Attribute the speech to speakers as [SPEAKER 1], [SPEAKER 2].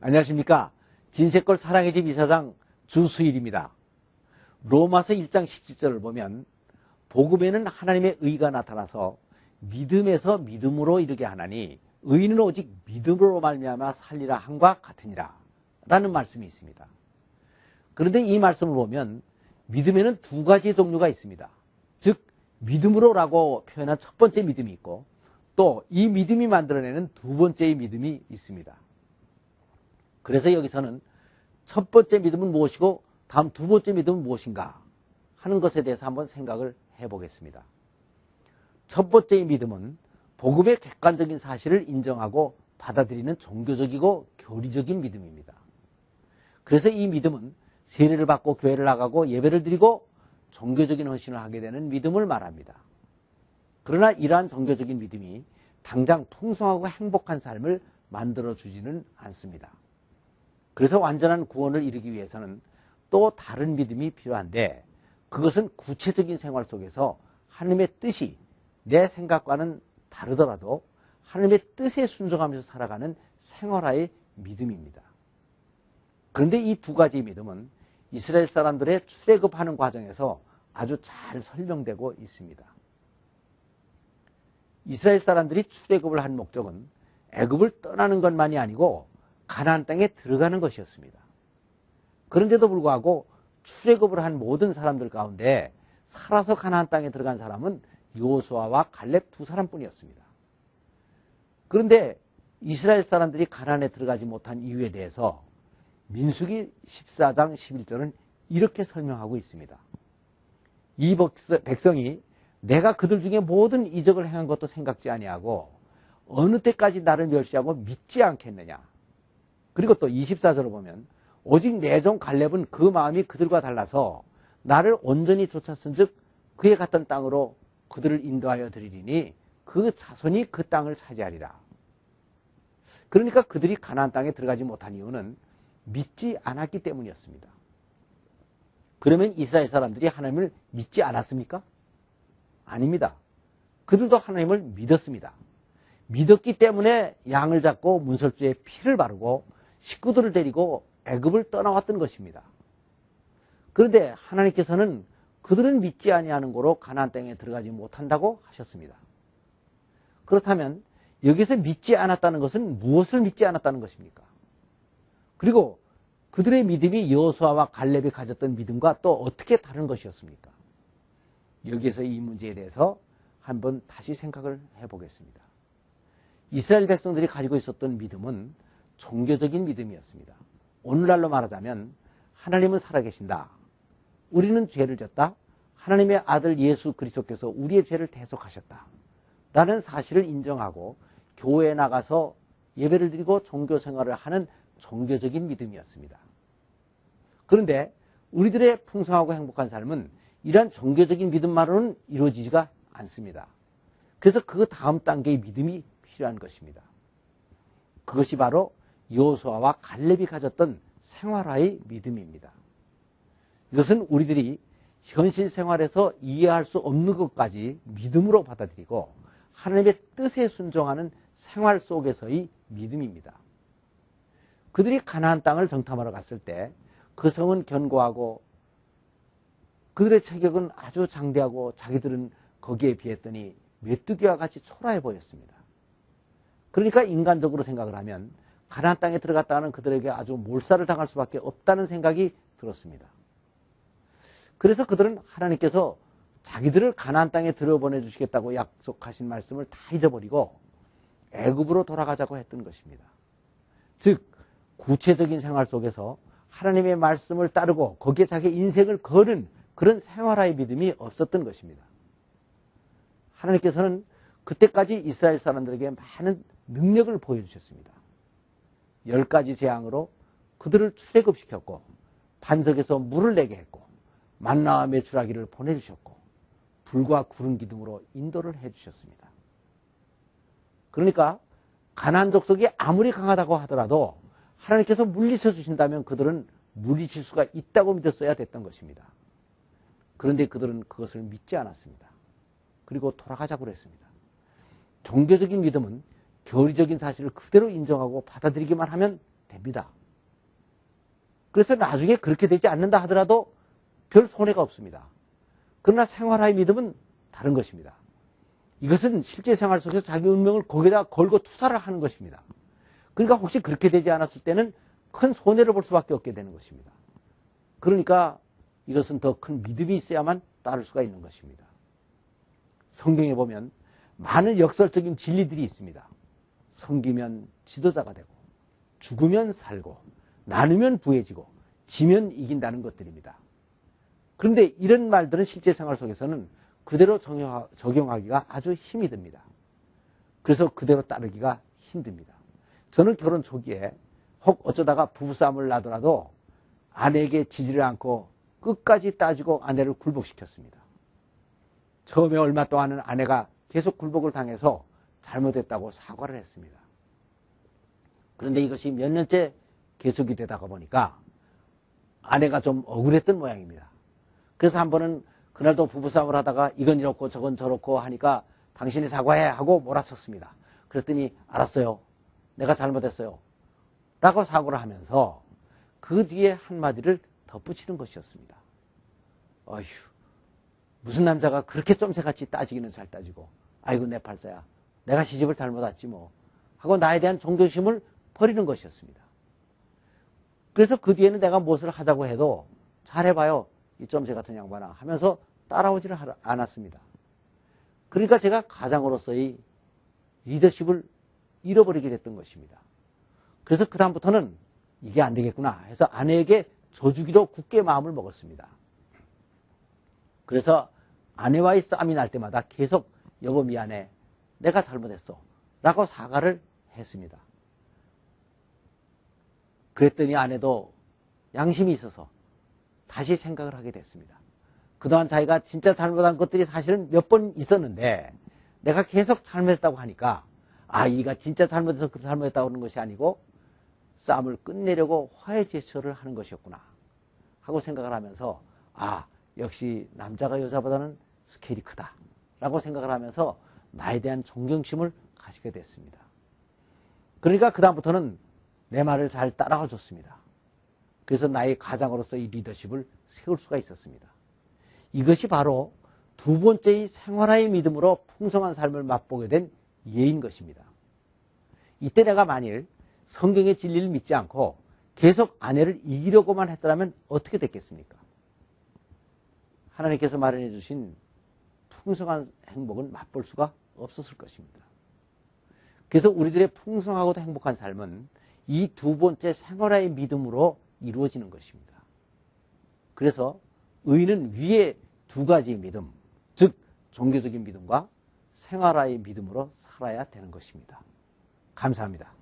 [SPEAKER 1] 안녕하십니까. 진세골 사랑의 집 이사장 주수일입니다. 로마서 1장 17절을 보면 복음에는 하나님의 의가 나타나서 믿음에서 믿음으로 이르게 하나니 의인은 오직 믿음으로 말미암아 살리라 함과 같으니라 라는 말씀이 있습니다. 그런데 이 말씀을 보면 믿음에는 두 가지 종류가 있습니다. 즉 믿음으로라고 표현한 첫 번째 믿음이 있고 또 이 믿음이 만들어내는 두 번째의 믿음이 있습니다. 그래서 여기서는 첫 번째 믿음은 무엇이고 다음 두 번째 믿음은 무엇인가 하는 것에 대해서 한번 생각을 해보겠습니다. 첫 번째의 믿음은 복음의 객관적인 사실을 인정하고 받아들이는 종교적이고 교리적인 믿음입니다. 그래서 이 믿음은 세례를 받고 교회를 나가고 예배를 드리고 종교적인 헌신을 하게 되는 믿음을 말합니다. 그러나 이러한 종교적인 믿음이 당장 풍성하고 행복한 삶을 만들어주지는 않습니다. 그래서 완전한 구원을 이루기 위해서는 또 다른 믿음이 필요한데 그것은 구체적인 생활 속에서 하나님의 뜻이 내 생각과는 다르더라도 하나님의 뜻에 순종하면서 살아가는 생활화의 믿음입니다. 그런데 이 두 가지 믿음은 이스라엘 사람들의 출애굽하는 과정에서 아주 잘 설명되고 있습니다. 이스라엘 사람들이 출애굽을 한 목적은 애굽을 떠나는 것만이 아니고 가나안 땅에 들어가는 것이었습니다. 그런데도 불구하고 출애굽을 한 모든 사람들 가운데 살아서 가나안 땅에 들어간 사람은 여호수아와 갈렙 두 사람뿐이었습니다. 그런데 이스라엘 사람들이 가나안에 들어가지 못한 이유에 대해서 민수기 14장 11절은 이렇게 설명하고 있습니다. 이 백성이 내가 그들 중에 모든 이적을 행한 것도 생각지 아니하고 어느 때까지 나를 멸시하고 믿지 않겠느냐. 그리고 또 24절을 보면 오직 내 종 갈렙은 그 마음이 그들과 달라서 나를 온전히 쫓았은즉 그에 갔던 땅으로 그들을 인도하여 드리리니 그 자손이 그 땅을 차지하리라. 그러니까 그들이 가나안 땅에 들어가지 못한 이유는 믿지 않았기 때문이었습니다. 그러면 이스라엘 사람들이 하나님을 믿지 않았습니까? 아닙니다. 그들도 하나님을 믿었습니다. 믿었기 때문에 양을 잡고 문설주에 피를 바르고 식구들을 데리고 애굽을 떠나왔던 것입니다. 그런데 하나님께서는 그들은 믿지 아니하는 고로 가나안 땅에 들어가지 못한다고 하셨습니다. 그렇다면 여기서 믿지 않았다는 것은 무엇을 믿지 않았다는 것입니까? 그리고 그들의 믿음이 여호수아와 갈렙이 가졌던 믿음과 또 어떻게 다른 것이었습니까? 여기에서 이 문제에 대해서 한번 다시 생각을 해보겠습니다. 이스라엘 백성들이 가지고 있었던 믿음은 종교적인 믿음이었습니다. 오늘날로 말하자면 하나님은 살아계신다. 우리는 죄를 졌다. 하나님의 아들 예수 그리스도께서 우리의 죄를 대속하셨다. 라는 사실을 인정하고 교회에 나가서 예배를 드리고 종교 생활을 하는 종교적인 믿음이었습니다. 그런데 우리들의 풍성하고 행복한 삶은 이러한 종교적인 믿음만으로는 이루어지지가 않습니다. 그래서 그 다음 단계의 믿음이 필요한 것입니다. 그것이 바로 여호수아와 갈렙이 가졌던 생활화의 믿음입니다. 이것은 우리들이 현실 생활에서 이해할 수 없는 것까지 믿음으로 받아들이고 하나님의 뜻에 순종하는 생활 속에서의 믿음입니다. 그들이 가나안 땅을 정탐하러 갔을 때 그 성은 견고하고 그들의 체격은 아주 장대하고 자기들은 거기에 비했더니 메뚜기와 같이 초라해 보였습니다. 그러니까 인간적으로 생각을 하면 가나안 땅에 들어갔다가는 그들에게 아주 몰살을 당할 수밖에 없다는 생각이 들었습니다. 그래서 그들은 하나님께서 자기들을 가나안 땅에 들여보내 주시겠다고 약속하신 말씀을 다 잊어버리고 애굽으로 돌아가자고 했던 것입니다. 즉 구체적인 생활 속에서 하나님의 말씀을 따르고 거기에 자기 인생을 거는 그런 생활화의 믿음이 없었던 것입니다. 하나님께서는 그때까지 이스라엘 사람들에게 많은 능력을 보여주셨습니다. 10가지 재앙으로 그들을 출애굽시켰고 반석에서 물을 내게 했고 만나와 메추라기를 보내주셨고 불과 구름 기둥으로 인도를 해주셨습니다. 그러니까 가나안 족속이 아무리 강하다고 하더라도 하나님께서 물리쳐 주신다면 그들은 물리칠 수가 있다고 믿었어야 됐던 것입니다. 그런데 그들은 그것을 믿지 않았습니다. 그리고 돌아가자고 그랬습니다. 종교적인 믿음은 교리적인 사실을 그대로 인정하고 받아들이기만 하면 됩니다. 그래서 나중에 그렇게 되지 않는다 하더라도 별 손해가 없습니다. 그러나 생활화의 믿음은 다른 것입니다. 이것은 실제 생활 속에서 자기 운명을 거기다 걸고 투사를 하는 것입니다. 그러니까 혹시 그렇게 되지 않았을 때는 큰 손해를 볼 수밖에 없게 되는 것입니다. 그러니까 이것은 더 큰 믿음이 있어야만 따를 수가 있는 것입니다. 성경에 보면 많은 역설적인 진리들이 있습니다. 섬기면 지도자가 되고, 죽으면 살고, 나누면 부해지고, 지면 이긴다는 것들입니다. 그런데 이런 말들은 실제 생활 속에서는 그대로 적용하기가 아주 힘이 듭니다. 그래서 그대로 따르기가 힘듭니다. 저는 결혼 초기에 혹 어쩌다가 부부싸움을 나더라도 아내에게 지지를 않고 끝까지 따지고 아내를 굴복시켰습니다. 처음에 얼마 동안은 아내가 계속 굴복을 당해서 잘못했다고 사과를 했습니다. 그런데 이것이 몇 년째 계속이 되다가 보니까 아내가 좀 억울했던 모양입니다. 그래서 한 번은 그날도 부부싸움을 하다가 이건 이렇고 저건 저렇고 하니까 당신이 사과해 하고 몰아쳤습니다. 그랬더니 알았어요. 내가 잘못했어요. 라고 사과를 하면서 그 뒤에 한마디를 덧붙이는 것이었습니다. 어휴, 무슨 남자가 그렇게 쫌새같이 따지기는 잘 따지고, 아이고 내 팔자야, 내가 시집을 잘못 왔지 뭐 하고 나에 대한 존경심을 버리는 것이었습니다. 그래서 그 뒤에는 내가 무엇을 하자고 해도 잘해봐요, 이 쫌새 같은 양반아 하면서 따라오지를 않았습니다. 그러니까 제가 가장으로서의 리더십을 잃어버리게 됐던 것입니다. 그래서 그 다음부터는 이게 안 되겠구나 해서 아내에게 져주기로 굳게 마음을 먹었습니다. 그래서 아내와의 싸움이 날 때마다 계속 여보 미안해, 내가 잘못했어 라고 사과를 했습니다. 그랬더니 아내도 양심이 있어서 다시 생각을 하게 됐습니다. 그동안 자기가 진짜 잘못한 것들이 사실은 몇 번 있었는데 내가 계속 잘못했다고 하니까 이가 진짜 잘못해서 그 잘못했다고 하는 것이 아니고 싸움을 끝내려고 화해 제스처를 하는 것이었구나 하고 생각을 하면서 역시 남자가 여자보다는 스케일이 크다 라고 생각을 하면서 나에 대한 존경심을 가지게 됐습니다. 그러니까 그 다음부터는 내 말을 잘 따라와 줬습니다. 그래서 나의 가장으로서 이 리더십을 세울 수가 있었습니다. 이것이 바로 두 번째의 생활화의 믿음으로 풍성한 삶을 맛보게 된 예인 것입니다. 이때 내가 만일 성경의 진리를 믿지 않고 계속 아내를 이기려고만 했더라면 어떻게 됐겠습니까? 하나님께서 마련해 주신 풍성한 행복은 맛볼 수가 없었을 것입니다. 그래서 우리들의 풍성하고도 행복한 삶은 이 두 번째 생활화의 믿음으로 이루어지는 것입니다. 그래서 의인은 위에 두 가지의 믿음, 즉 종교적인 믿음과 생활화의 믿음으로 살아야 되는 것입니다. 감사합니다.